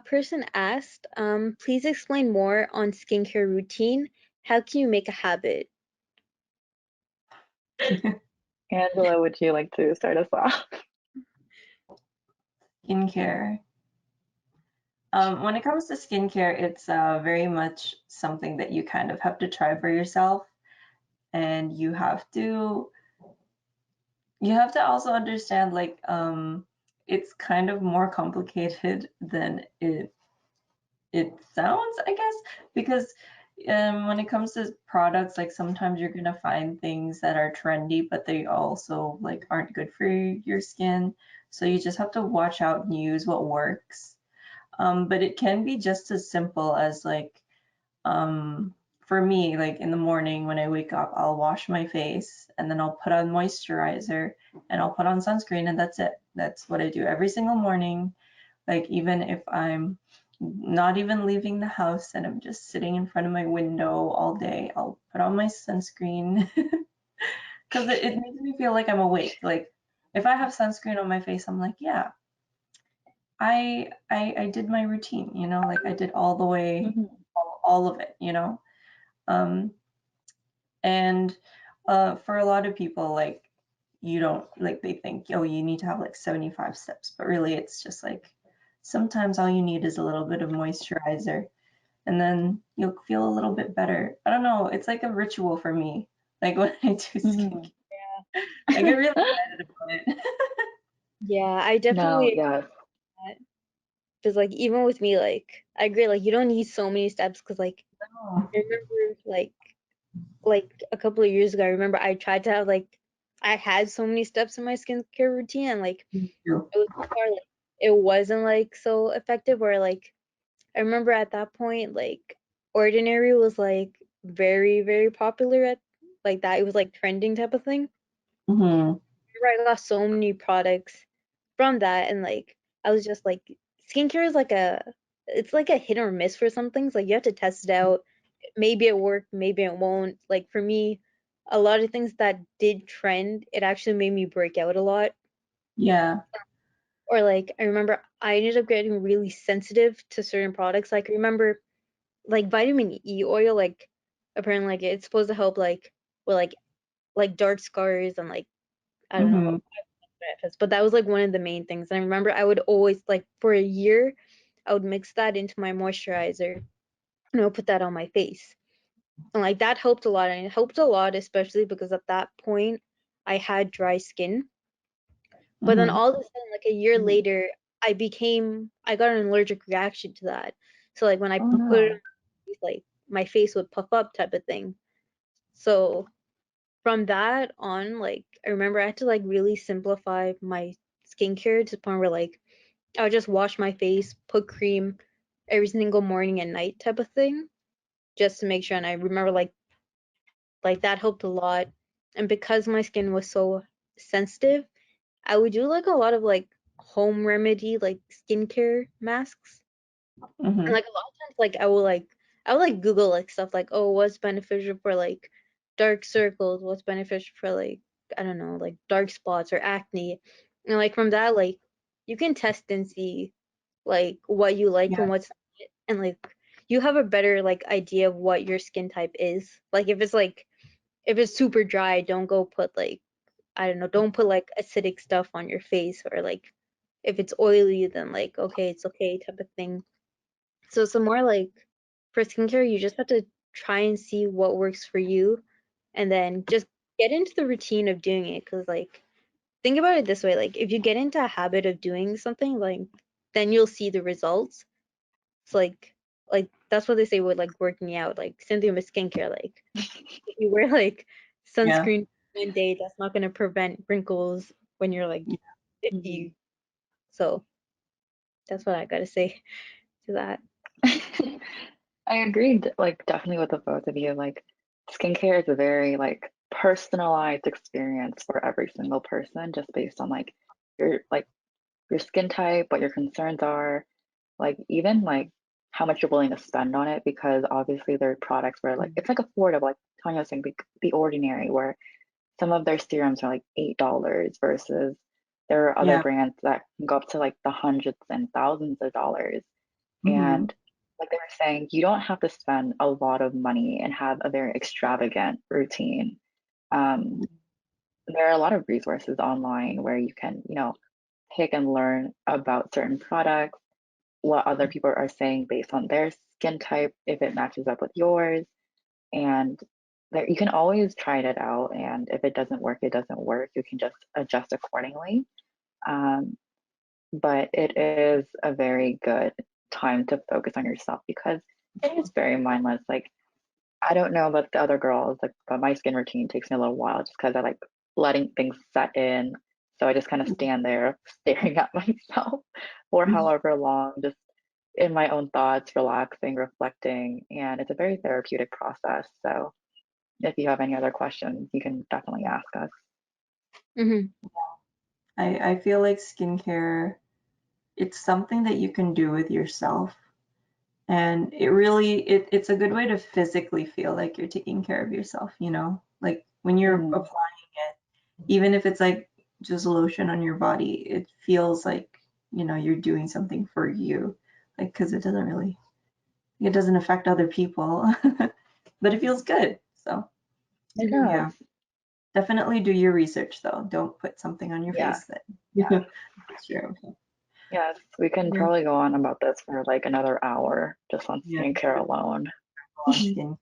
person asked, please explain more on skincare routine. How can you make a habit? Angela, would you like to start us off? Skincare. When it comes to skincare, it's very much something that you kind of have to try for yourself, and you have to also understand, like, it's kind of more complicated than it sounds, I guess, because when it comes to products, like, sometimes you're gonna find things that are trendy, but they also like aren't good for your skin. So you just have to watch out and use what works. But it can be just as simple as, like, for me, like, in the morning when I wake up, I'll wash my face and then I'll put on moisturizer and I'll put on sunscreen, and that's it. That's what I do every single morning. Like, even if I'm not even leaving the house and I'm just sitting in front of my window all day, I'll put on my sunscreen because it makes me feel like I'm awake. Like, if I have sunscreen on my face, I'm like, yeah, I did my routine, you know, like I did all the way, all of it, you know. And for a lot of people, like, you don't, like, they think, oh, you need to have like 75 steps, but really it's just like sometimes all you need is a little bit of moisturizer and then you'll feel a little bit better. I don't know, it's like a ritual for me. Like, when I do skincare, I get really excited about it. Yeah, I No, definitely yes. because like even with me, like I agree, like you don't need so many steps because like Oh, I remember like a couple of years ago, I remember I tried to have like I had so many steps in my skincare routine and like me too. it was so far, like it wasn't like so effective where like I remember at that point like Ordinary was like very, very popular at like that. It was like trending type of thing. Hmm. I got so many products from that and like I was just like skincare is like it's like a hit or miss for some things. Like you have to test it out. Maybe it worked, maybe it won't. Like for me, a lot of things that did trend, it actually made me break out a lot. Yeah. Or like I remember I ended up getting really sensitive to certain products. Like I remember like vitamin E oil, like apparently like it's supposed to help like with like dark scars and like I don't know Hmm. benefits, but that was like one of the main things. And I remember I would always like for a year I would mix that into my moisturizer and I would put that on my face. And like that helped a lot. And it helped a lot, especially because at that point I had dry skin. But then Hmm. all of a sudden, like a year later, I got an allergic reaction to that. So like when I Oh put it on no. my face, like my face would puff up type of thing. So from that on, like I remember I had to like really simplify my skincare to the point where like I would just wash my face, put cream every single morning and night type of thing, just to make sure. And I remember like that helped a lot. And because my skin was so sensitive, I would do like a lot of like home remedy like skincare masks. And Hmm. like a lot of times like I would like Google like stuff like, oh, what's beneficial for like dark circles, what's beneficial for like I don't know, like dark spots or acne. And like from that like you can test and see like what you like and Yeah. what's not, and like you have a better like idea of what your skin type is. Like if it's super dry, don't go put like I don't know, don't put like acidic stuff on your face or like if it's oily then like okay, it's okay type of thing. So it's a more like for skincare, you just have to try and see what works for you and then just get into the routine of doing it. Cause like think about it this way, like if you get into a habit of doing something, like then you'll see the results. It's like that's what they say with like working out, like same thing with skincare. Like if you wear like Yeah. sunscreen one day, that's not gonna prevent wrinkles when you're like 50. So that's what I gotta say to that. I agreed, like definitely with the both of you. Like skincare is a very like personalized experience for every single person, just based on like your skin type, what your concerns are, like even like how much you're willing to spend on it. Because obviously there are products where like it's like affordable, like Tanya was saying, the Ordinary, where some of their serums are like $8 versus there are other Yeah. brands that can go up to like the hundreds and thousands of dollars. And like they were saying, you don't have to spend a lot of money and have a very extravagant routine. Um, there are a lot of resources online where you can, pick and learn about certain products, what other people are saying based on their skin type, if it matches up with yours. And there, you can always try it out. And if it doesn't work, it doesn't work. You can just adjust accordingly. Um, but it is a very good time to focus on yourself because it is very mindless. Like, I don't know about the other girls, like, but my skin routine takes me a little while just because I like letting things set in. So I just kind of stand there staring at myself for however long, just in my own thoughts, relaxing, reflecting, and it's a very therapeutic process. So if you have any other questions, you can definitely ask us. Mm-hmm. I feel like skincare, it's something that you can do with yourself. And it's a good way to physically feel like you're taking care of yourself, Like when you're applying it, even if it's like just lotion on your body, it feels like, you're doing something for you. Like, because it doesn't affect other people, but it feels good. So, It yeah. does. Definitely do your research though. Don't put something on your Yeah. face that Yeah. sure. Yes, we can Yeah. probably go on about this for like another hour just on Yeah. skincare alone. On skin.